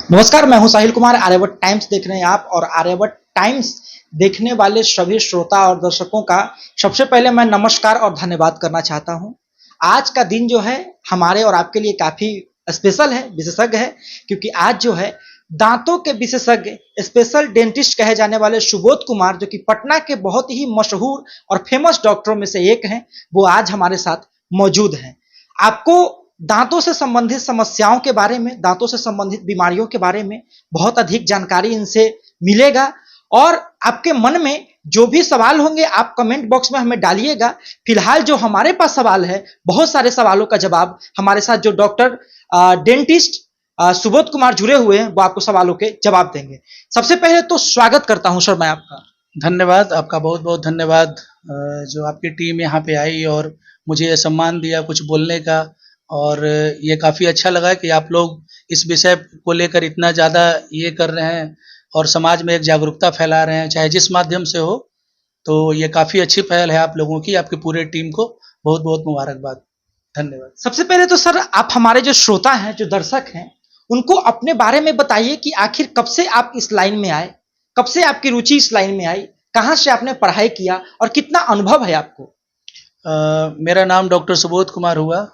नमस्कार, मैं हूं साहिल कुमार। आर्यभट्ट टाइम्स देख रहे हैं आप, और आर्यभट्ट टाइम्स देखने वाले सभी श्रोता और दर्शकों का सबसे पहले मैं नमस्कार और धन्यवाद करना चाहता हूं। आज का दिन जो है हमारे और आपके लिए काफी स्पेशल है, विशेषज्ञ है, क्योंकि आज जो है दांतों के विशेषज्ञ स्पेशल डेंटिस्ट कहे जाने वाले सुबोध कुमार, जो कि पटना के बहुत ही मशहूर और फेमस डॉक्टरों में से एक हैं, वो आज हमारे साथ मौजूद हैं। आपको दांतों से संबंधित समस्याओं के बारे में, दांतों से संबंधित बीमारियों के बारे में बहुत अधिक जानकारी इनसे मिलेगा। और आपके मन में जो भी सवाल होंगे आप कमेंट बॉक्स में हमें डालिएगा। फिलहाल जो हमारे पास सवाल है, बहुत सारे सवालों का जवाब हमारे साथ जो डॉक्टर डेंटिस्ट सुबोध कुमार जुड़े हुए हैं, वो आपको सवालों के जवाब देंगे। सबसे पहले तो स्वागत करता हूं सर मैं आपका। धन्यवाद, आपका बहुत बहुत धन्यवाद। जो आपकी टीम यहाँ पे आई और मुझे ये सम्मान दिया कुछ बोलने का, और ये काफ़ी अच्छा लगा कि आप लोग इस विषय को लेकर इतना ज़्यादा ये कर रहे हैं और समाज में एक जागरूकता फैला रहे हैं, चाहे जिस माध्यम से हो। तो ये काफ़ी अच्छी पहल है आप लोगों की, आपकी पूरे टीम को बहुत बहुत मुबारकबाद। धन्यवाद। सबसे पहले तो सर आप हमारे जो श्रोता हैं, जो दर्शक हैं, उनको अपने बारे में बताइए कि आखिर कब से आप इस लाइन में आए, कब से आपकी रुचि इस लाइन में आई, कहाँ से आपने पढ़ाई किया और कितना अनुभव है आपको। मेरा नाम डॉक्टर सुबोध कुमार हुआ।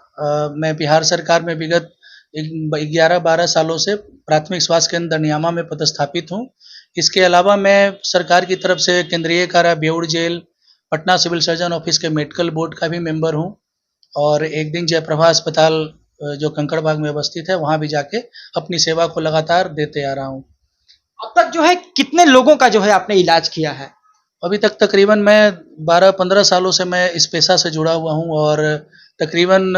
मैं बिहार सरकार में विगत 11-12 सालों से प्राथमिक स्वास्थ्य केंद्र दनियामा में पदस्थापित हूँ। इसके अलावा मैं सरकार की तरफ से केंद्रीय कारा, बेउर जेल, पटना सिविल सर्जन ऑफिस के मेडिकल बोर्ड का भी मेंबर हूँ, और एक दिन जयप्रभा अस्पताल जो कंकड़बाग में अवस्थित है, वहाँ भी जाके अपनी सेवा को लगातार देते आ रहा हूँ। अब तक जो है कितने लोगों का जो है आपने इलाज किया है। अभी तक तकरीबन मैं 12-15 सालों से मैं इस पेशा से जुड़ा हुआ हूँ, और तकरीबन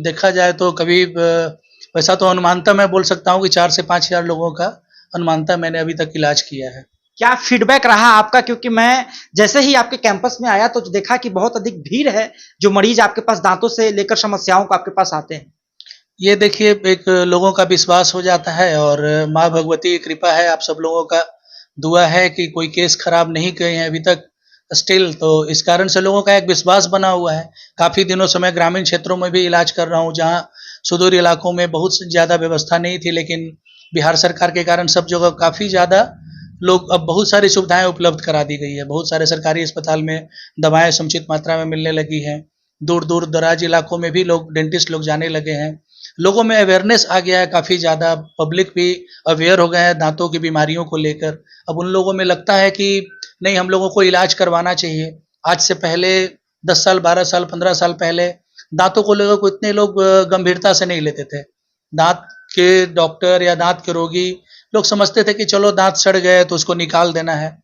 देखा जाए तो कभी वैसा तो अनुमानतः मैं बोल सकता हूँ कि 4 से 5 हज़ार लोगों का अनुमानतः मैंने अभी तक इलाज किया है। क्या फीडबैक रहा आपका, क्योंकि मैं जैसे ही आपके कैंपस में आया तो देखा कि बहुत अधिक भीड़ है, जो मरीज आपके पास दांतों से लेकर समस्याओं को आपके पास आते हैं। ये देखिए, एक लोगों का विश्वास हो जाता है, और माँ भगवती की कृपा है, आप सब लोगों का दुआ है कि कोई केस खराब नहीं गए हैं अभी तक स्टिल, तो इस कारण से लोगों का एक विश्वास बना हुआ है। काफ़ी दिनों से मैं ग्रामीण क्षेत्रों में भी इलाज कर रहा हूँ, जहाँ सुदूर इलाकों में बहुत ज़्यादा व्यवस्था नहीं थी, लेकिन बिहार सरकार के कारण सब जगह काफ़ी ज़्यादा लोग अब बहुत सारी सुविधाएं उपलब्ध करा दी गई है। बहुत सारे सरकारी अस्पताल में दवाएं समुचित मात्रा में मिलने लगी हैं। दूर दूर दराज इलाकों में भी लोग, डेंटिस्ट लोग जाने लगे हैं। लोगों में अवेयरनेस आ गया है काफ़ी ज़्यादा, पब्लिक भी अवेयर हो गए हैं दांतों की बीमारियों को लेकर। अब उन लोगों में लगता है कि नहीं, हम लोगों को इलाज करवाना चाहिए। आज से पहले 10 साल, 12 साल, 15 साल पहले दांतों को लेकर को इतने लोग गंभीरता से नहीं लेते थे। दांत के डॉक्टर या दांत के रोगी लोग समझते थे कि चलो दांत सड़ गए तो उसको निकाल देना है।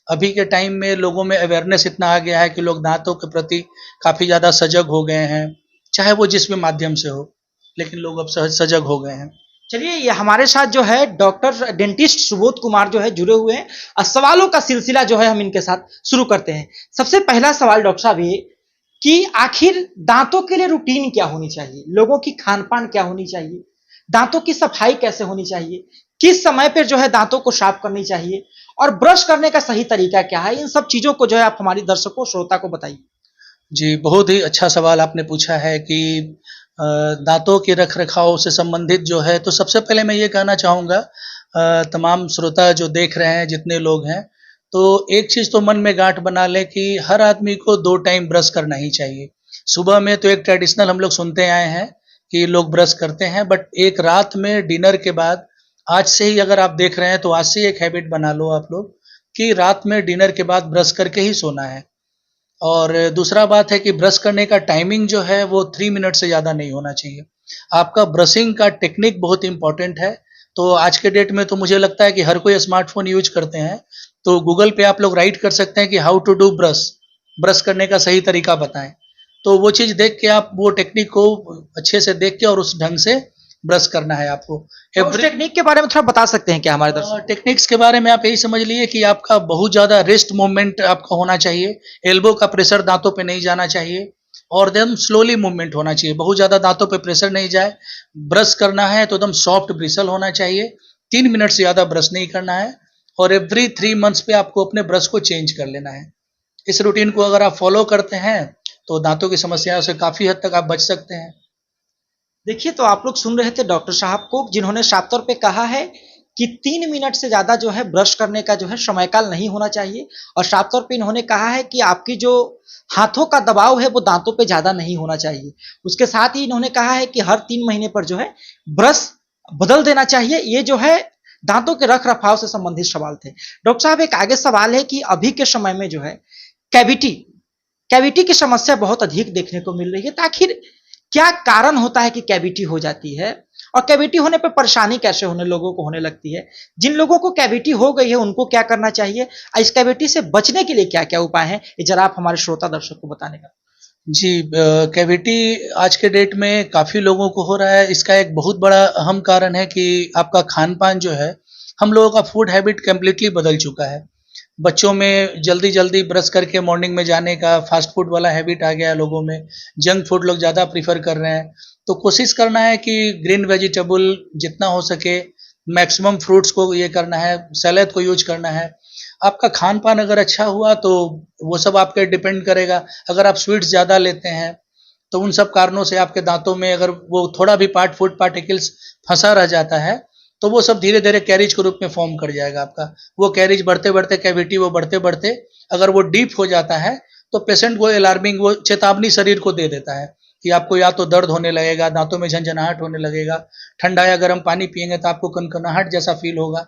अभी के टाइम में लोगों में अवेयरनेस इतना आ गया है कि लोग दांतों के प्रति काफ़ी ज़्यादा सजग हो गए हैं, चाहे वो जिस भी माध्यम से हो, लेकिन लोग अब सजग हो गए हैं। चलिए, ये हमारे साथ जो है डॉक्टर डेंटिस्ट सुबोध कुमार जो है जुड़े हुए हैं, और सवालों का सिलसिला जो है हम इनके साथ शुरू करते हैं। सबसे पहला सवाल डॉक्टर साहब ये कि आखिर दांतों के लिए रूटीन क्या होनी चाहिए, लोगों की खान पान क्या होनी चाहिए, दांतों की सफाई कैसे होनी चाहिए, किस समय पर जो है दांतों को साफ करनी चाहिए, और ब्रश करने का सही तरीका क्या है, इन सब चीजों को जो है आप हमारी दर्शकों श्रोता को बताइए। जी, बहुत ही अच्छा सवाल आपने पूछा है कि दांतों के रख-रखाव से संबंधित जो है, तो सबसे पहले मैं ये कहना चाहूँगा तमाम श्रोता जो देख रहे हैं, जितने लोग हैं, तो एक चीज़ तो मन में गाँठ बना लें कि हर आदमी को 2 टाइम ब्रश करना ही चाहिए। सुबह में तो एक ट्रेडिशनल हम लोग सुनते आए हैं कि लोग ब्रश करते हैं, बट एक रात में डिनर के बाद, आज से ही अगर आप देख रहे हैं तो आज से ही एक हैबिट बना लो आप लोग कि रात में डिनर के बाद ब्रश करके ही सोना है। और दूसरा बात है कि ब्रश करने का टाइमिंग जो है वो 3 मिनट से ज़्यादा नहीं होना चाहिए। आपका ब्रशिंग का टेक्निक बहुत इम्पोर्टेंट है। तो आज के डेट में तो मुझे लगता है कि हर कोई स्मार्टफ़ोन यूज़ करते हैं, तो गूगल पे आप लोग राइट कर सकते हैं कि how to do brush, brush करने का सही तरीका बताएँ। तो वो चीज़ देख के आप वो टेक्निक को अच्छे से देख के और उस ढंग से ब्रश करना है आपको। तो उस टेक्निक के बारे में थोड़ा बता सकते हैं क्या हमारे दर्शक। टेक्निक्स के बारे में आप यही समझ लीजिए कि आपका बहुत ज़्यादा रिस्ट मूवमेंट आपका होना चाहिए, एल्बो का प्रेशर दांतों पे नहीं जाना चाहिए, और एकदम स्लोली मूवमेंट होना चाहिए, बहुत ज़्यादा दांतों पे प्रेशर नहीं जाए। ब्रश करना है तो एकदम सॉफ्ट ब्रिसल होना चाहिए, 3 मिनट से ज़्यादा ब्रश नहीं करना है, और एवरी 3 मंथ्स पे आपको अपने ब्रश को चेंज कर लेना है। इस रूटीन को अगर आप फॉलो करते हैं तो दांतों की समस्याओं से काफ़ी हद तक आप बच सकते हैं। देखिए, तो आप लोग सुन रहे थे डॉक्टर साहब को, जिन्होंने साफ तौर पे कहा है कि 3 मिनट से ज़्यादा जो है ब्रश करने का जो है समय काल नहीं होना चाहिए। और साफ तौर पे इन्होंने कहा है कि आपकी जो हाथों का दबाव है वो दांतों पे ज़्यादा नहीं होना चाहिए। उसके साथ ही इन्होंने कहा है कि हर 3 महीने पर जो है ब्रश बदल देना चाहिए। ये जो है दांतों के रख रखाव से संबंधित सवाल थे। डॉक्टर साहब एक आगे सवाल है कि अभी के समय में जो है कैविटी कैविटी की समस्या बहुत अधिक देखने को मिल रही है। तो आखिर क्या कारण होता है कि कैविटी हो जाती है और कैविटी होने पर परेशानी कैसे लोगों को होने लगती है? जिन लोगों को कैविटी हो गई है उनको क्या करना चाहिए? इस कैविटी से बचने के लिए क्या क्या उपाय हैं, ये जरा आप हमारे श्रोता दर्शक को बताने का। जी, कैविटी आज के डेट में काफ़ी लोगों को हो रहा है। इसका एक बहुत बड़ा अहम कारण है कि आपका खान-पान जो है, हम लोगों का फूड हैबिट कंप्लीटली बदल चुका है। बच्चों में जल्दी-जल्दी ब्रश करके मॉर्निंग में जाने का फ़ास्ट फूड वाला हैबिट आ गया है लोगों में। जंक फूड लोग ज़्यादा प्रेफ़र कर रहे हैं। तो कोशिश करना है कि ग्रीन वेजिटेबल जितना हो सके मैक्सिमम फ्रूट्स को ये करना है, सैलेड को यूज़ करना है। आपका खान-पान अगर अच्छा हुआ तो वो सब आप पे डिपेंड करेगा। अगर आप स्वीट्स ज़्यादा लेते हैं, तो उन सब कारणों से आपके दाँतों में अगर वो थोड़ा भी फूड पार्टिकल्स फँसा रह जाता है, तो वो सब धीरे-धीरे कैरिज के रूप में फ़ॉर्म कर जाएगा आपका। वो कैरिज बढ़ते-बढ़ते कैविटी वो बढ़ते-बढ़ते अगर वो डीप हो जाता है, तो पेशेंट को अलार्मिंग वो चेतावनी शरीर को दे देता है कि आपको या तो दर्द होने लगेगा, दाँतों में झनझनाहट होने लगेगा, ठंडा या गर्म पानी पिएँगे तो आपको कनकनाहट जैसा फ़ील होगा।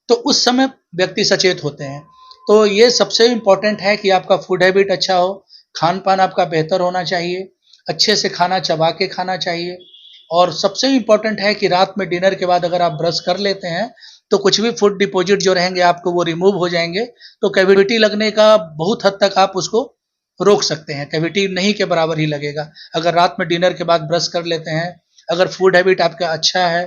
तो उस समय व्यक्ति सचेत होते हैं। तो ये सबसे इम्पोर्टेंट है कि आपका फूड हैबिट अच्छा हो, खान-पान आपका बेहतर होना चाहिए, अच्छे से खाना चबा के खाना चाहिए और सबसे इम्पोर्टेंट है कि रात में डिनर के बाद अगर आप ब्रश कर लेते हैं, तो कुछ भी फूड डिपॉज़िट जो रहेंगे आपको वो रिमूव हो जाएँगे, तो कैविटी लगने का बहुत हद तक आप उसको रोक सकते हैं। कैविटी नहीं के बराबर ही लगेगा। अगर रात में डिनर के बाद ब्रश कर लेते हैं, अगर फूड हैबिट आपका अच्छा है,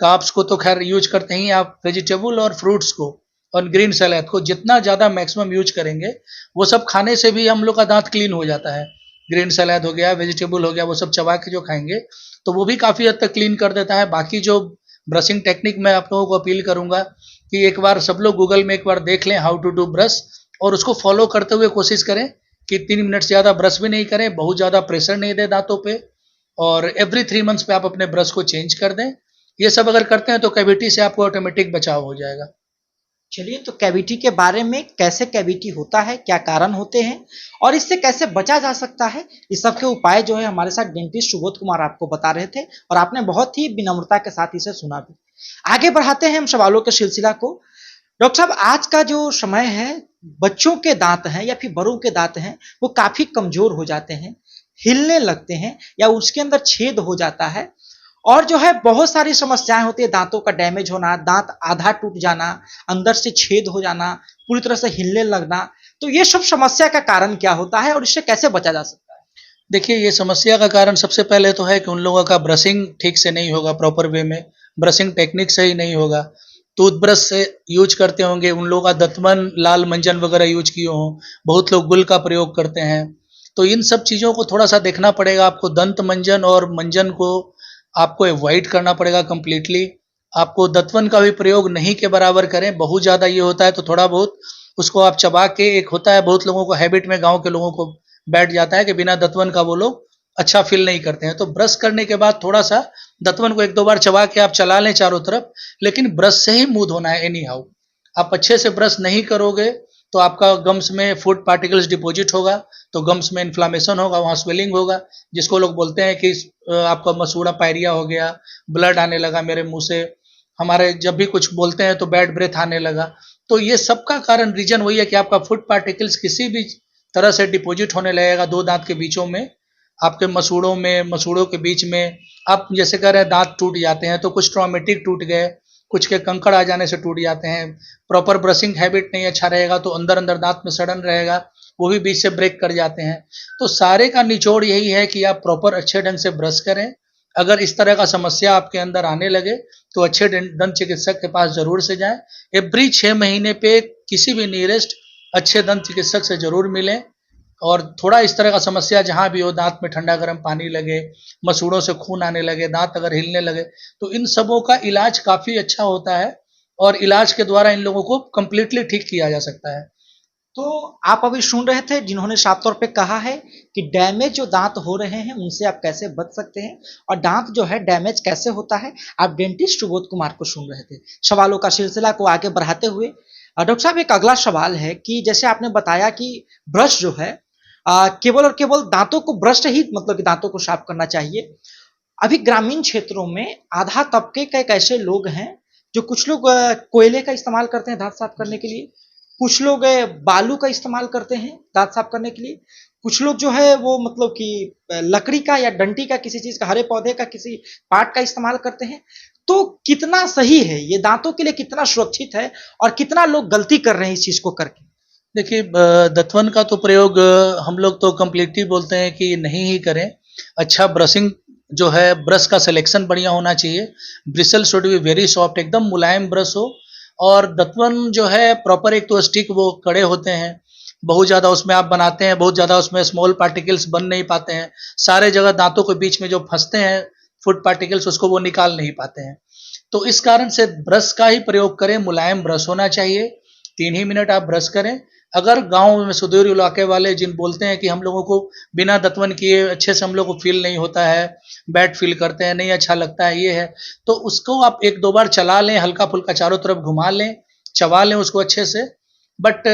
कार्ब्स को तो खैर यूज करते ही आप, वेजिटेबल और फ्रूट्स को और ग्रीन सलाद को जितना ज़्यादा मैक्सिमम यूज करेंगे, वो सब खाने से भी हम लोग का दांत क्लीन हो जाता है। ग्रीन सलाद हो गया, वेजिटेबल हो गया, वो सब चबा के जो खाएंगे तो वो भी काफ़ी हद तक क्लीन कर देता है। बाकी जो ब्रशिंग टेक्निक मैं आप लोगों को अपील करूंगा कि एक बार सब लोग गूगल में एक बार देख लें हाउ टू डू ब्रश और उसको फॉलो करते हुए कोशिश करें कि 3 मिनट से ज़्यादा ब्रश भी नहीं करें, बहुत ज़्यादा प्रेशर नहीं दें दांतों पे और एवरी 3 मंथ्स पे आप अपने ब्रश को चेंज कर दें। ये सब अगर करते हैं तो कैविटी से आपको ऑटोमेटिक बचाव हो जाएगा। चलिए, तो कैविटी के बारे में, कैसे कैविटी होता है, क्या कारण होते हैं और इससे कैसे बचा जा सकता है, इस सब के उपाय जो है हमारे साथ डेंटिस्ट सुबोध कुमार आपको बता रहे थे और आपने बहुत ही विनम्रता के साथ इसे सुना भी। आगे बढ़ाते हैं हम सवालों के सिलसिला को। डॉक्टर साहब, आज का जो समय है, बच्चों के दांत हैं या फिर बड़ों के दांत हैं, वो काफी कमजोर हो जाते हैं, हिलने लगते हैं या उसके अंदर छेद हो जाता है और जो है बहुत सारी समस्याएं होती है। दांतों का डैमेज होना, दांत आधा टूट जाना, अंदर से छेद हो जाना, पूरी तरह से हिलने लगना। तो ये सब समस्या का कारण क्या होता है और इससे कैसे बचा जा सकता है? देखिए, ये समस्या का कारण सबसे पहले तो है कि उन लोगों का ब्रशिंग ठीक से नहीं होगा, प्रॉपर वे में ब्रशिंग टेक्निक सही नहीं होगा। टूथब्रश से यूज करते होंगे, उन लोगों का दंतमन, लाल मंजन वगैरह यूज किए हों, बहुत लोग गुल का प्रयोग करते हैं। तो इन सब चीज़ों को थोड़ा सा देखना पड़ेगा आपको। दंत मंजन और मंजन को आपको अवॉइड करना पड़ेगा कंप्लीटली। आपको दंतवन का भी प्रयोग नहीं के बराबर करें। बहुत ज़्यादा ये होता है तो थोड़ा बहुत उसको आप चबा के, एक होता है बहुत लोगों को हैबिट में, गाँव के लोगों को बैठ जाता है कि बिना दंतवन का वो लोग अच्छा फील नहीं करते हैं। तो ब्रश करने के बाद थोड़ा सा दंतवन को 1-2 बार चबा के आप चला लें चारों तरफ, लेकिन ब्रश से ही मुँह धोना है एनी हाउ। आप अच्छे से ब्रश नहीं करोगे तो आपका गम्स में फूड पार्टिकल्स डिपॉजिट होगा, तो गम्स में इन्फ्लामेशन होगा, वहाँ स्वेलिंग होगा, जिसको लोग बोलते हैं कि आपका मसूड़ा पायरिया हो गया, ब्लड आने लगा मेरे मुंह से, हमारे जब भी कुछ बोलते हैं तो बैड ब्रेथ आने लगा। तो ये सबका कारण, रीजन वही है कि आपका फूड पार्टिकल्स किसी भी तरह से डिपॉजिट होने लगेगा दो दांत के बीचों में, आपके मसूड़ों में, मसूड़ों के बीच में। आप जैसे कह रहे हैं दांत टूट जाते हैं, तो कुछ ट्रॉमेटिक टूट गए, कुछ के कंकड़ आ जाने से टूट जाते हैं। प्रॉपर ब्रशिंग हैबिट नहीं अच्छा रहेगा तो अंदर अंदर दांत में सड़न रहेगा, वो भी बीच से ब्रेक कर जाते हैं। तो सारे का निचोड़ यही है कि आप प्रॉपर अच्छे ढंग से ब्रश करें। अगर इस तरह का समस्या आपके अंदर आने लगे तो अच्छे दंत चिकित्सक के पास जरूर से जाएं। एवरी 6 महीने पे किसी भी नियरेस्ट अच्छे दंत चिकित्सक से जरूर मिलें। और थोड़ा इस तरह का समस्या जहाँ भी हो, दांत में ठंडा गर्म पानी लगे, मसूड़ों से खून आने लगे, दांत अगर हिलने लगे, तो इन सबों का इलाज काफ़ी अच्छा होता है और इलाज के द्वारा इन लोगों को कंप्लीटली ठीक किया जा सकता है। तो आप अभी सुन रहे थे जिन्होंने साफ तौर पे कहा है कि डैमेज जो दांत हो रहे हैं उनसे आप कैसे बच सकते हैं और दांत जो है डैमेज कैसे होता है। आप डेंटिस्ट सुबोध कुमार को सुन रहे थे। सवालों का सिलसिला को आगे बढ़ाते हुए डॉक्टर साहब एक अगला सवाल है कि जैसे आपने बताया कि ब्रश जो है केवल और केवल दांतों को ब्रश ही मतलब कि दांतों को साफ करना चाहिए। अभी ग्रामीण क्षेत्रों में आधा तबके के एक ऐसे लोग हैं जो कुछ लोग कोयले का इस्तेमाल करते हैं दांत साफ करने के लिए, कुछ लोग बालू का इस्तेमाल करते हैं दांत साफ करने के लिए, कुछ लोग जो है वो मतलब कि लकड़ी का या डंटी का किसी चीज का हरे पौधे का किसी पार्ट का इस्तेमाल करते हैं। तो कितना सही है ये, दांतों के लिए कितना सुरक्षित है और कितना लोग गलती कर रहे हैं इस चीज को करके। देखिए, दतवन का तो प्रयोग हम लोग तो कम्प्लीटली बोलते हैं कि नहीं ही करें। अच्छा ब्रशिंग जो है, ब्रश का सिलेक्शन बढ़िया होना चाहिए। Bristle should be very soft, एकदम मुलायम ब्रश हो। और दतवन जो है प्रॉपर, एक तो स्टिक वो कड़े होते हैं, बहुत ज़्यादा उसमें आप बनाते हैं, बहुत ज़्यादा उसमें स्मॉल पार्टिकल्स बन नहीं पाते हैं, सारे जगह दांतों के बीच में जो फंसते हैं फूड पार्टिकल्स उसको वो निकाल नहीं पाते हैं। तो इस कारण से ब्रश का ही प्रयोग करें, मुलायम ब्रश होना चाहिए। 3 ही मिनट आप ब्रश करें। अगर गांव में सुदूर इलाके वाले जिन बोलते हैं कि हम लोगों को बिना दतवन किए अच्छे से हम लोग को फील नहीं होता है, बैड फील करते हैं, नहीं अच्छा लगता है, ये है, तो उसको आप 1-2 बार चला लें, हल्का फुल्का चारों तरफ घुमा लें, चबा लें उसको अच्छे से। बट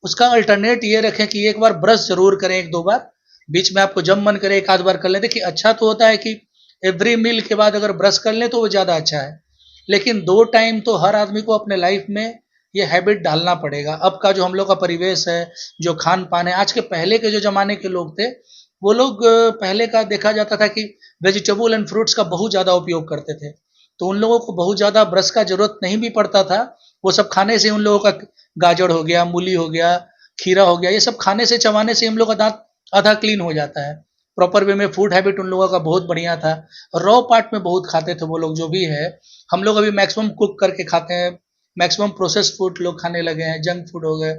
उसका अल्टरनेट ये रखें कि एक बार ब्रश जरूर करें, 1-2 बार, बीच में आपको जब मन करे 1 आध बार कर लें। देखिए, अच्छा तो होता है कि एवरी मील के बाद अगर ब्रश कर लें तो वो ज़्यादा अच्छा है, लेकिन 2 टाइम तो हर आदमी को अपने लाइफ में ये हैबिट डालना पड़ेगा। अब का जो हम लोग का परिवेश है, जो खान पान है, आज के पहले के जो ज़माने के लोग थे, वो लोग पहले का देखा जाता था कि वेजिटेबल एंड फ्रूट्स का बहुत ज़्यादा उपयोग करते थे, तो उन लोगों को बहुत ज़्यादा ब्रश का ज़रूरत नहीं भी पड़ता था। वो सब खाने से उन लोगों का गाजर हो गया, मूली हो गया, खीरा हो गया, ये सब खाने से, चबाने से हम लोग का दांत आधा क्लीन हो जाता है। प्रॉपर वे में फूड हैबिट उन लोगों का बहुत बढ़िया था। रॉ पार्ट में बहुत खाते थे वो लोग, जो भी है। हम लोग अभी मैक्सिमम कुक करके खाते हैं, मैक्सिमम प्रोसेस फूड लोग खाने लगे हैं, जंक फूड हो गए,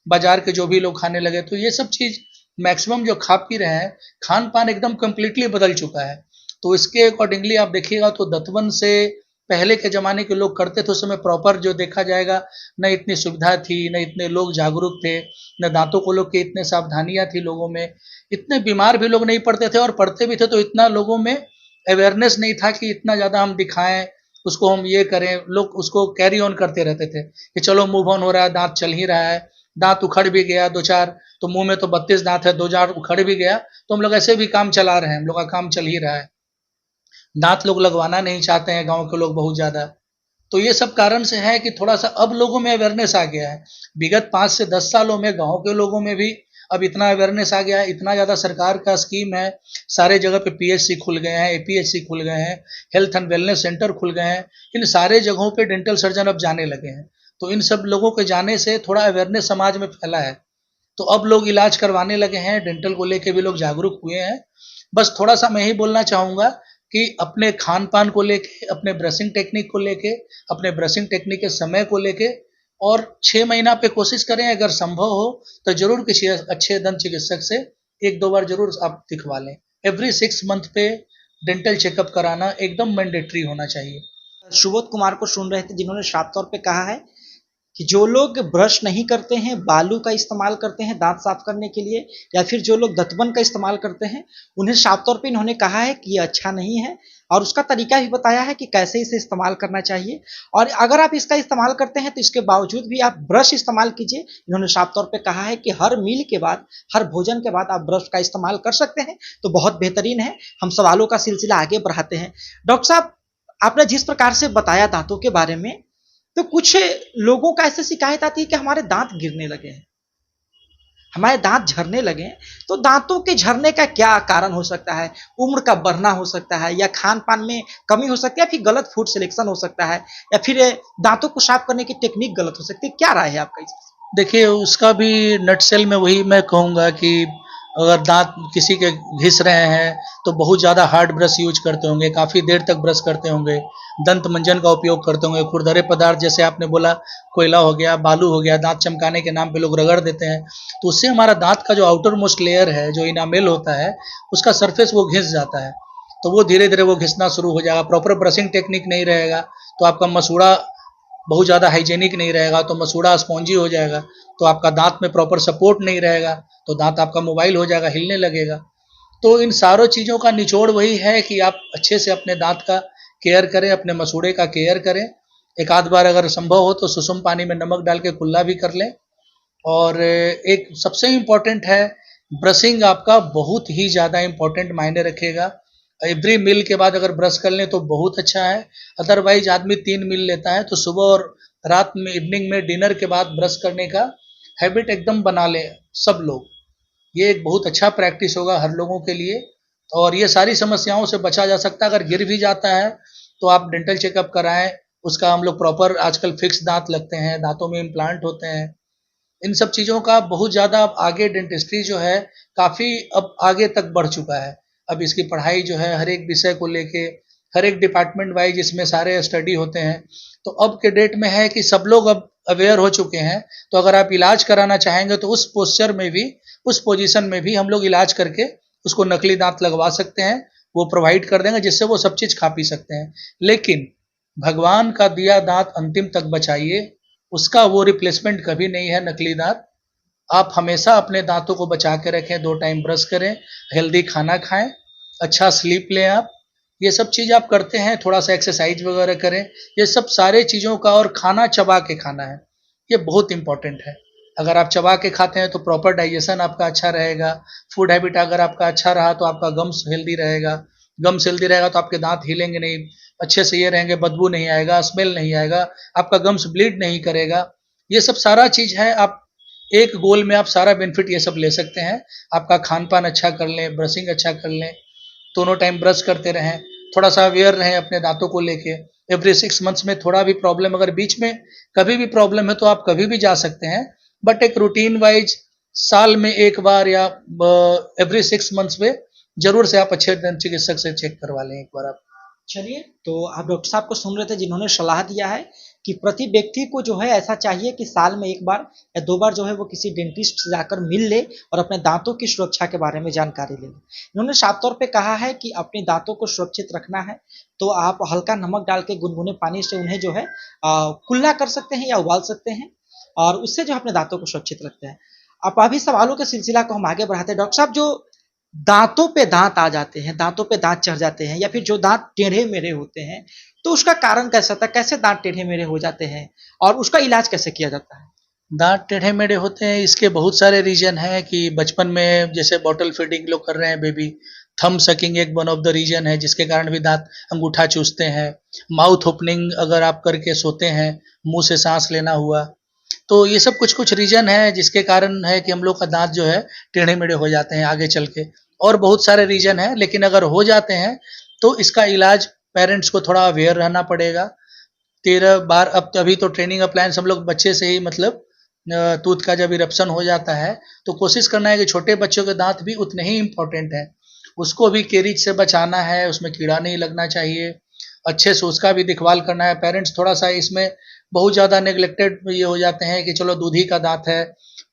बाजार के जो भी लोग खाने लगे, तो ये सब चीज़ मैक्सिमम जो खा पी रहे हैं, खान पान एकदम कम्प्लीटली बदल चुका है। तो इसके अकॉर्डिंगली आप देखिएगा तो दतवन से पहले के ज़माने के लोग करते थे, उस समय प्रॉपर जो देखा जाएगा, न इतनी सुविधा थी, न इतने लोग जागरूक थे, न दांतों को लोग के इतने सावधानियां थी लोगों में, इतने बीमार भी लोग नहीं पड़ते थे, और पड़ते भी थे तो इतना लोगों में अवेयरनेस नहीं था कि इतना ज़्यादा हम दिखाएं, उसको हम ये करें। लोग उसको कैरी ऑन करते रहते थे कि चलो मूव ऑन हो रहा है, दांत चल ही रहा है, दांत उखड़ भी गया 2-4, तो मुंह में तो 32 दांत है, 2-4 उखड़ भी गया, तो हम लोग ऐसे भी काम चला रहे हैं, हम लोग का काम चल ही रहा है। दांत लोग लगवाना नहीं चाहते हैं गांव के लोग बहुत ज़्यादा। तो ये सब कारण से है कि थोड़ा सा अब लोगों में अवेयरनेस आ गया है। विगत 5 से 10 सालों में गांव के लोगों में भी अब इतना अवेयरनेस आ गया है, इतना ज़्यादा सरकार का स्कीम है, सारे जगह पे पीएचसी खुल गए हैं, एपीएचसी खुल गए हैं, हेल्थ एंड वेलनेस सेंटर खुल गए हैं, इन सारे जगहों पे डेंटल सर्जन अब जाने लगे हैं। तो इन सब लोगों के जाने से थोड़ा अवेयरनेस समाज में फैला है, तो अब लोग इलाज करवाने लगे हैं, डेंटल को लेके भी लोग जागरूक हुए हैं। बस थोड़ा सा मैं ही बोलना चाहूँगा कि अपने खान पान को लेके, अपने ब्रशिंग टेक्निक को लेके, अपने ब्रशिंग टेक्निक के समय को लेके, और 6 महीना पे कोशिश करें, अगर संभव हो तो जरूर किसी अच्छे दंत चिकित्सक से 1-2 बार जरूर आप दिखवा लें। एवरी 6 मंथ पे डेंटल चेकअप कराना एकदम मैंडेटरी होना चाहिए। सुबोध कुमार को सुन रहे थे जिन्होंने साफ तौर पे कहा है कि जो लोग ब्रश नहीं करते हैं, बालू का इस्तेमाल करते हैं दांत साफ करने के लिए, या फिर जो लोग दतवन का इस्तेमाल करते हैं, उन्हें साफ तौर पे इन्होंने कहा है कि ये अच्छा नहीं है, और उसका तरीका भी बताया है कि कैसे इसे इस्तेमाल करना चाहिए। और अगर आप इसका इस्तेमाल करते हैं तो इसके बावजूद भी आप ब्रश इस्तेमाल कीजिए। इन्होंने साफ तौर पे कहा है कि हर मील के बाद, हर भोजन के बाद आप ब्रश का इस्तेमाल कर सकते हैं, तो बहुत बेहतरीन है। हम सवालों का सिलसिला आगे बढ़ाते हैं। डॉक्टर साहब, आपने जिस प्रकार से बताया दांतों के बारे में, तो कुछ लोगों का ऐसे शिकायत आती है कि हमारे दांत गिरने लगे हैं, हमारे दांत झरने लगे हैं। तो दांतों के झरने का क्या कारण हो सकता है? उम्र का बढ़ना हो सकता है, या खान पान में कमी हो सकती है, या फिर गलत फूड सिलेक्शन हो सकता है, या फिर दांतों को साफ करने की टेक्निक गलत हो सकती है। क्या राय है आपका इसमें? देखिए, उसका भी नटसेल में वही मैं कहूँगा कि अगर दांत किसी के घिस रहे हैं तो बहुत ज़्यादा हार्ड ब्रश यूज करते होंगे, काफ़ी देर तक ब्रश करते होंगे, दंत मंजन का उपयोग करते होंगे, खुरदरे पदार्थ जैसे आपने बोला कोयला हो गया, बालू हो गया, दांत चमकाने के नाम पे लोग रगड़ देते हैं, तो उससे हमारा दांत का जो आउटर मोस्ट लेयर है, जो इनामेल होता है, उसका सरफेस वो घिस जाता है। तो वो धीरे धीरे वो घिसना शुरू हो जाएगा। प्रॉपर ब्रशिंग टेक्निक नहीं रहेगा तो आपका मसूड़ा बहुत ज़्यादा हाइजेनिक नहीं रहेगा तो मसूड़ा स्पॉन्जी हो जाएगा, तो आपका दांत में प्रॉपर सपोर्ट नहीं रहेगा, तो दांत आपका मोबाइल हो जाएगा, हिलने लगेगा। तो इन सारों चीज़ों का निचोड़ वही है कि आप अच्छे से अपने दांत का केयर करें, अपने मसूड़े का केयर करें। एक आध बार अगर संभव हो तो सुसुम पानी में नमक डाल के कुल्ला भी कर लें। और एक सबसे इम्पोर्टेंट है, ब्रशिंग आपका बहुत ही ज़्यादा इम्पोर्टेंट मायने रखेगा। एवरी मील के बाद अगर ब्रश कर लें तो बहुत अच्छा है, अदरवाइज आदमी 3 मील लेता है, तो सुबह और रात में इवनिंग में डिनर के बाद ब्रश करने का हैबिट एकदम बना लें सब लोग। ये एक बहुत अच्छा प्रैक्टिस होगा हर लोगों के लिए, और ये सारी समस्याओं से बचा जा सकता है। अगर गिर भी जाता है तो आप डेंटल चेकअप कराएं, उसका हम लोग प्रॉपर, आजकल फिक्स दांत लगते हैं, दांतों में इम्प्लांट होते हैं, इन सब चीज़ों का बहुत ज़्यादा अब आगे डेंटिस्ट्री जो है काफ़ी अब आगे तक बढ़ चुका है। अब इसकी पढ़ाई जो है हर एक विषय को लेके, हर एक डिपार्टमेंट वाइज इसमें सारे स्टडी होते हैं। तो अब के डेट में है कि सब लोग अब अवेयर हो चुके हैं, तो अगर आप इलाज कराना चाहेंगे तो उस पोस्चर में भी, उस पोजीशन में भी हम लोग इलाज करके उसको नकली दांत लगवा सकते हैं, वो प्रोवाइड कर देंगे जिससे वो सब चीज़ खा पी सकते हैं। लेकिन भगवान का दिया दांत अंतिम तक बचाइए, उसका वो रिप्लेसमेंट कभी नहीं है नकली दांत। आप हमेशा अपने दांतों को बचा के रखें, 2 टाइम ब्रश करें, हेल्दी खाना खाएं, अच्छा स्लीप लें आप। ये सब चीज़ आप करते हैं, थोड़ा सा एक्सरसाइज वगैरह करें, ये सब सारे चीज़ों का, और खाना चबा के खाना है, ये बहुत इंपॉर्टेंट है। अगर आप चबा के खाते हैं तो प्रॉपर डाइजेशन आपका अच्छा रहेगा। फूड हैबिट अगर आपका अच्छा रहा तो आपका गम्स हेल्दी रहेगा, गम्स हेल्दी रहेगा तो आपके दांत हिलेंगे नहीं, अच्छे से ये रहेंगे, बदबू नहीं आएगा, स्मेल नहीं आएगा, आपका गम्स ब्लीड नहीं करेगा। ये सब सारा चीज़ है, आप एक गोल में आप सारा बेनिफिट ये सब ले सकते हैं। आपका खान पान अच्छा कर लें, ब्रशिंग अच्छा कर लें, दोनों टाइम ब्रश करते रहें, थोड़ा सा अवेयर रहें अपने दांतों को लेके। एवरी 6 मंथ्स में थोड़ा भी प्रॉब्लम, अगर बीच में कभी भी प्रॉब्लम है तो आप कभी भी जा सकते हैं, बट एक रूटीन वाइज साल में एक बार या एवरी 6 मंथ्स में जरूर से आप अच्छे दंत चिकित्सक से चेक करवा लें एक बार आप। चलिए, तो आप डॉक्टर साहब को सुन रहे थे जिन्होंने सलाह दिया है कि प्रति व्यक्ति को जो है ऐसा चाहिए कि साल में 1 बार या 2 बार जो है वो किसी डेंटिस्ट से जाकर मिल ले और अपने दांतों की सुरक्षा के बारे में जानकारी ले ले। इन्होंने साफ तौर पे कहा है कि अपने दांतों को सुरक्षित रखना है तो आप हल्का नमक डाल के गुनगुने पानी से उन्हें जो है कुल्ला कर सकते हैं या उबाल सकते हैं, और उससे जो है अपने दांतों को सुरक्षित रखते हैं। अब अभी सवालों के सिलसिला को हम आगे बढ़ाते हैं। डॉक्टर साहब, जो दांतों पे दांत आ जाते हैं, दांतों पे दांत चढ़ जाते हैं, या फिर जो दांत टेढ़े मेढ़े होते हैं, तो उसका कारण कैसा था? कैसे दांत टेढ़े मेढ़े हो जाते हैं और उसका इलाज कैसे किया जाता है? दांत टेढ़े मेढ़े होते हैं, इसके बहुत सारे रीजन हैं कि बचपन में जैसे बॉटल फीडिंग लोग कर रहे हैं बेबी, थंब सकिंग एक वन ऑफ द रीजन है जिसके कारण भी दांत अंगूठा चूसते हैं। माउथ ओपनिंग अगर आप करके सोते हैं, मुंह से सांस लेना हुआ, तो ये सब कुछ कुछ रीजन है जिसके कारण है कि हम लोग का दांत जो है टेढ़े मेढ़े हो जाते हैं आगे चल के। और बहुत सारे रीजन है, लेकिन अगर हो जाते हैं तो इसका इलाज पेरेंट्स को थोड़ा अवेयर रहना पड़ेगा। 13 बार, अब तो अभी तो ट्रेनिंग अप्लायंस हम लोग बच्चे से ही, मतलब टूथ का जब इरप्शन हो जाता है तो कोशिश करना है कि छोटे बच्चों के दांत भी उतने ही इम्पोर्टेंट हैं, उसको भी केरीज से बचाना है, उसमें कीड़ा नहीं लगना चाहिए, अच्छे से उसका भी देखभाल करना है। पेरेंट्स थोड़ा सा इसमें बहुत ज़्यादा नेग्लेक्टेड ये हो जाते हैं कि चलो दूध ही का दांत है,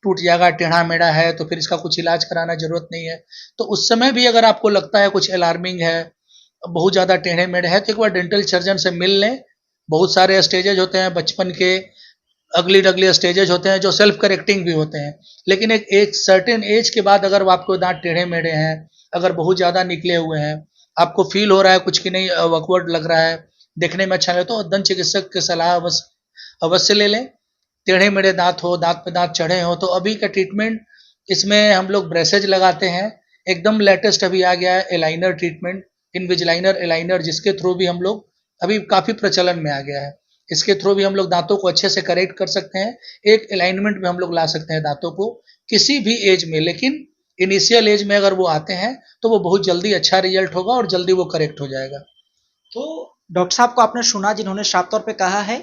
टूट जाएगा, टेढ़ा मेढ़ा है तो फिर इसका कुछ इलाज कराना जरूरत नहीं है। तो उस समय भी अगर आपको लगता है कुछ अलार्मिंग है, बहुत ज़्यादा टेढ़े मेढ़े है, तो एक बार डेंटल सर्जन से मिल लें। बहुत सारे स्टेजेज होते हैं बचपन के, अगली डगली स्टेजेज होते हैं जो सेल्फ करेक्टिंग भी होते हैं, लेकिन एक सर्टेन एज के बाद अगर आपको दांत टेढ़े मेढ़े हैं, अगर बहुत ज़्यादा निकले हुए हैं, आपको फील हो रहा है कुछ कि नहीं awkward लग रहा है, देखने में अच्छा नहीं, तो दंत चिकित्सक की सलाह अवश्य ले लें। टेढ़े मेढ़े दांत हो, दांत पे दांत चढ़े हो, तो अभी का ट्रीटमेंट इसमें हम लोग ब्रेसेज लगाते हैं। एकदम लेटेस्ट अभी आ गया है एलाइनर ट्रीटमेंट, इनविजिलाइनर एलाइनर, जिसके थ्रू भी हम लोग, अभी काफ़ी प्रचलन में आ गया है, इसके थ्रू भी हम लोग दांतों को अच्छे से करेक्ट कर सकते हैं, एक अलाइनमेंट में हम लोग ला सकते हैं दांतों को किसी भी एज में। लेकिन इनिशियल एज में अगर वो आते हैं तो वो बहुत जल्दी अच्छा रिजल्ट होगा और जल्दी वो करेक्ट हो जाएगा। तो डॉक्टर साहब को आपने सुना जिन्होंने साफ तौर पे कहा है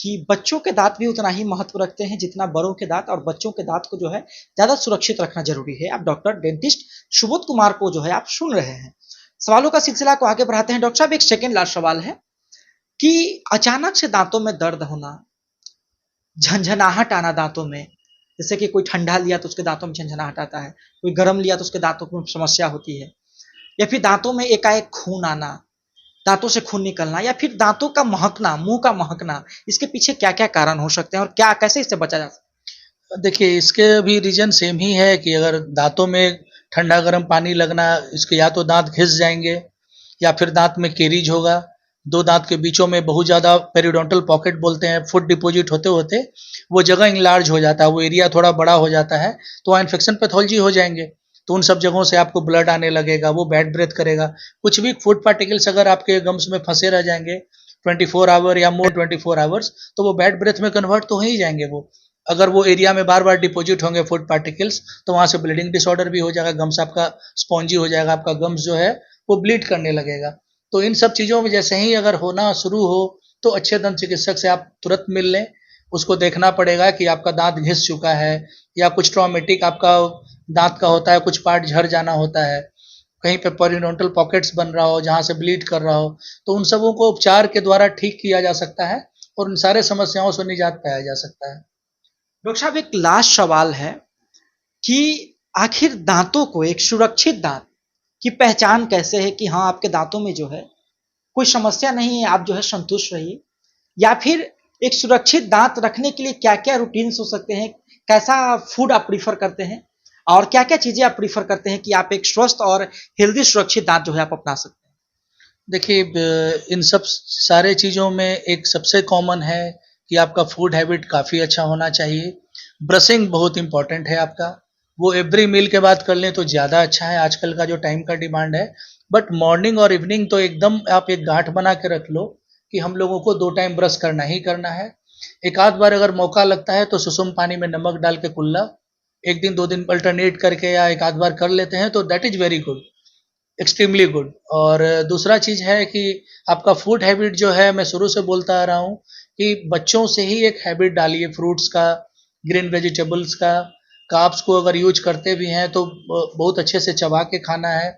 कि बच्चों के दांत भी उतना ही महत्व रखते हैं जितना बड़ों के दांत, और बच्चों के दांत को जो है ज्यादा सुरक्षित रखना जरूरी है। आप डॉक्टर डेंटिस्ट सुबोध कुमार को जो है आप सुन रहे हैं। सवालों का सिलसिला को आगे बढ़ाते हैं। डॉक्टर साहब, एक सेकेंड लास्ट सवाल है कि अचानक से दांतों में दर्द होना, झंझनाहट आना दांतों में, जैसे कि कोई ठंडा लिया तो उसके दांतों में झंझनाहट आता है, कोई गर्म लिया तो उसके दांतों में समस्या होती है, या फिर दांतों में एकाएक खून आना, दांतों से खून निकलना या फिर दांतों का महकना, मुंह का महकना, इसके पीछे क्या-क्या कारण हो सकते हैं और क्या कैसे इससे बचा जा सकता देखिए, इसके भी रीज़न सेम ही है कि अगर दाँतों में ठंडा गर्म पानी लगना, इसके या तो दाँत घिस जाएँगे या फिर दाँत में कैरीज होगा। 2 दाँत के बीचों में बहुत ज़्यादा पेरिडोंटल पॉकेट बोलते हैं, फूड डिपॉज़िट होते-होते वो जगह इनलार्ज हो जाता है, वो एरिया थोड़ा बड़ा हो जाता है, तो वहाँ इन्फेक्शन पैथोलॉजी हो जाएँगे। तो उन सब जगहों से आपको ब्लड आने लगेगा, वो बैड ब्रेथ करेगा। कुछ भी फूड पार्टिकल्स अगर आपके गम्स में फँसे रह जाएँगे 24 आवर या मोर 24 आवर्स, तो वो बैड ब्रेथ में कन्वर्ट तो हो ही जाएँगे वो। अगर वो एरिया में बार-बार डिपॉज़िट होंगे फूड पार्टिकल्स, तो वहाँ से ब्लीडिंग डिसऑर्डर भी हो जाएगा, गम्स आपका स्पॉन्जी हो जाएगा, आपका गम्स जो है वो ब्लीड करने लगेगा। तो इन सब चीज़ों में जैसे ही अगर होना शुरू हो, तो अच्छे दंत चिकित्सक से आप तुरंत मिल लें। उसको देखना पड़ेगा कि आपका दाँत घिस चुका है या कुछ ट्रॉमेटिक आपका दाँत का होता है, कुछ पार्ट झड़ जाना होता है, कहीं पे पेरिडोंटल पॉकेट्स बन रहा हो, जहाँ से ब्लीड कर रहा हो, तो उन सबों को उपचार के द्वारा ठीक किया जा सकता है और उन सारे समस्याओं से निजात पाया जा सकता है। डॉक्टर साहब एक लास्ट सवाल है कि आखिर दांतों को एक सुरक्षित दांत की पहचान कैसे है कि हाँ आपके दांतों में जो है कोई समस्या नहीं है, आप जो है संतुष्ट रहिए, या फिर एक सुरक्षित दांत रखने के लिए क्या-क्या रूटीन्स हो सकते हैं, कैसा फूड आप प्रीफर करते हैं और क्या-क्या चीजें आप प्रीफर करते हैं कि आप एक स्वस्थ और हेल्दी सुरक्षित दांत जो है आप अपना सकते हैं। देखिए इन सब सारे चीज़ों में एक सबसे कॉमन है कि आपका फूड हैबिट काफ़ी अच्छा होना चाहिए। ब्रशिंग बहुत इम्पोर्टेंट है आपका, वो एवरी मील के बाद कर लें तो ज़्यादा अच्छा है, आजकल का जो टाइम का डिमांड है। बट मॉर्निंग और इवनिंग तो एकदम आप एक गांठ बना के रख लो कि हम लोगों को 2 टाइम ब्रश करना ही करना है। एक आध बार अगर मौका लगता है तो सुसुम पानी में नमक डाल के कुल्ला 1 दिन 2 दिन अल्टरनेट करके या एक आध बार कर लेते हैं तो that is very good. Extremely good. और दूसरा चीज़ है कि आपका फूड हैबिट जो है मैं शुरू से बोलता आ रहा हूँ कि बच्चों से ही एक हैबिट डालिए फ्रूट्स का, ग्रीन वेजिटेबल्स का, कार्ब्स को अगर यूज करते भी हैं तो बहुत अच्छे से चबा के खाना है।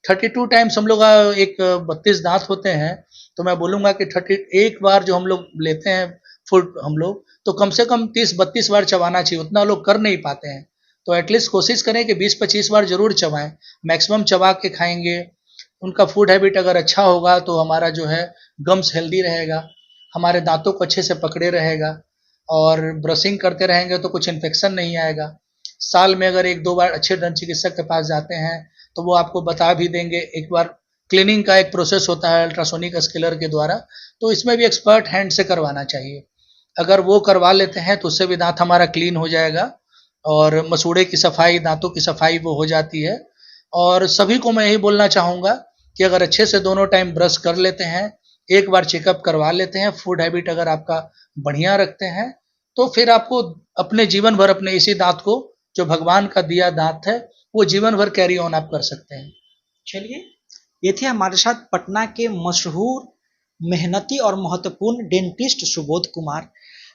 32 टाइम्स हम लोग एक 32 दांत होते हैं, तो मैं बोलूँगा कि 31 बार जो हम लोग लेते हैं फूड हम लोग, तो कम से कम 30-32 बार चबाना चाहिए, उतना लोग कर नहीं पाते हैं। तो एटलीस्ट कोशिश करें कि 20-25 बार ज़रूर चबाएँ, मैक्सिमम चबा के खाएँगे। उनका फूड हैबिट अगर अच्छा होगा तो हमारा जो है गम्स हेल्दी रहेगा, हमारे दांतों को अच्छे से पकड़े रहेगा और ब्रशिंग करते रहेंगे तो कुछ इन्फेक्शन नहीं आएगा। साल में अगर 1-2 बार अच्छे दंत चिकित्सक के पास जाते हैं तो वो आपको बता भी देंगे। एक बार क्लीनिंग का एक प्रोसेस होता है अल्ट्रासोनिक स्केलर के द्वारा, तो इसमें भी एक्सपर्ट हैंड से करवाना चाहिए। अगर वो करवा लेते हैं तो उससे भी दांत हमारा क्लीन हो जाएगा और मसूड़े की सफाई, दांतों की सफाई वो हो जाती है। और सभी को मैं यही बोलना चाहूँगा कि अगर अच्छे से दोनों टाइम ब्रश कर लेते हैं, एक बार चेकअप करवा लेते हैं, फूड हैबिट अगर आपका बढ़िया रखते हैं, तो फिर आपको अपने जीवन भर अपने इसी दांत को, जो भगवान का दिया दांत है, वो जीवन भर कैरी ऑन आप कर सकते हैं। चलिए, ये थे हमारे साथ पटना के मशहूर, मेहनती और महत्वपूर्ण डेंटिस्ट सुबोध कुमार।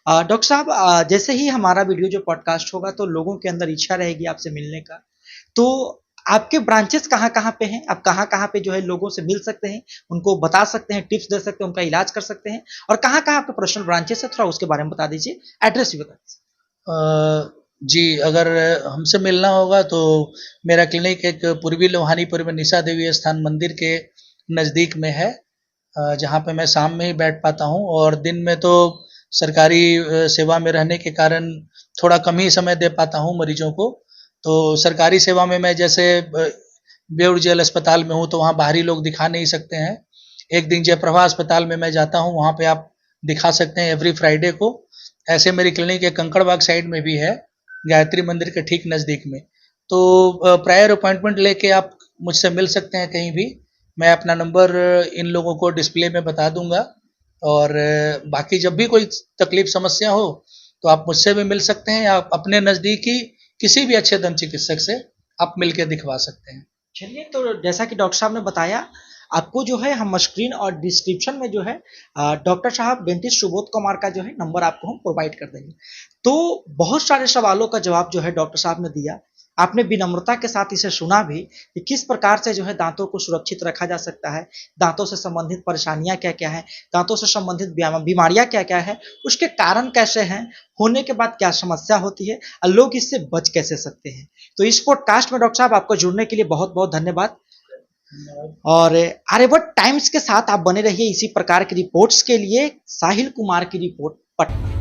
डॉक्टर साहब जैसे ही हमारा वीडियो जो पॉडकास्ट होगा तो लोगों के अंदर इच्छा रहेगी आपसे मिलने का। तो आपके ब्रांचेस कहाँ-कहाँ पे हैं? आप कहाँ-कहाँ पे जो है लोगों से मिल सकते हैं, उनको बता सकते हैं, टिप्स दे सकते हैं, उनका इलाज कर सकते हैं और कहाँ-कहाँ आपके पर्सनल ब्रांचेस है थोड़ा उसके बारे में बता दीजिए, एड्रेस भी बता दीजिए। जी, अगर हमसे मिलना होगा तो मेरा क्लिनिक एक पूर्वी लोहानीपुर में निशा देवी स्थान मंदिर के नज़दीक में है, जहाँ पे मैं शाम में ही बैठ पाता हूँ और दिन में तो सरकारी सेवा में रहने के कारण थोड़ा कम ही समय दे पाता हूँ मरीजों को। तो सरकारी सेवा में मैं जैसे बेउर जेल अस्पताल में हूँ तो वहाँ बाहरी लोग दिखा नहीं सकते हैं। एक दिन जयप्रभा अस्पताल में मैं जाता हूँ, वहाँ पे आप दिखा सकते हैं एवरी फ्राइडे को। ऐसे मेरी क्लिनिक एक कंकड़बाग साइड में भी है, गायत्री मंदिर के ठीक नज़दीक में। तो प्रायर अपॉइंटमेंट लेके आप मुझसे मिल सकते हैं कहीं भी। मैं अपना नंबर इन लोगों को डिस्प्ले में बता दूंगा और बाकी जब भी कोई तकलीफ समस्या हो तो आप मुझसे भी मिल सकते हैं या आप अपने नज़दीकी किसी भी अच्छे दंत चिकित्सक से आप मिल के दिखवा सकते हैं। चलिए, तो जैसा कि डॉक्टर साहब ने बताया, आपको जो है हम स्क्रीन और डिस्क्रिप्शन में जो है डॉक्टर साहब डेंटिस्ट सुबोध कुमार का जो है नंबर आपको हम प्रोवाइड कर देंगे। तो बहुत सारे सवालों का जवाब जो है डॉक्टर साहब ने दिया। आपने विनम्रता के साथ इसे सुना भी कि किस प्रकार से जो है दांतों को सुरक्षित रखा जा सकता है, दांतों से संबंधित परेशानियां क्या-क्या हैं, दांतों से संबंधित बीमारियां क्या-क्या है, उसके कारण कैसे हैं, होने के बाद क्या समस्या होती है और लोग इससे बच कैसे सकते हैं। तो इस पॉडकास्ट में डॉक्टर साहब आपको जुड़ने के लिए बहुत-बहुत धन्यवाद। और आर्यभट्ट टाइम्स के साथ आप बने रहिए इसी प्रकार की रिपोर्ट्स के लिए। साहिल कुमार की रिपोर्ट पटना।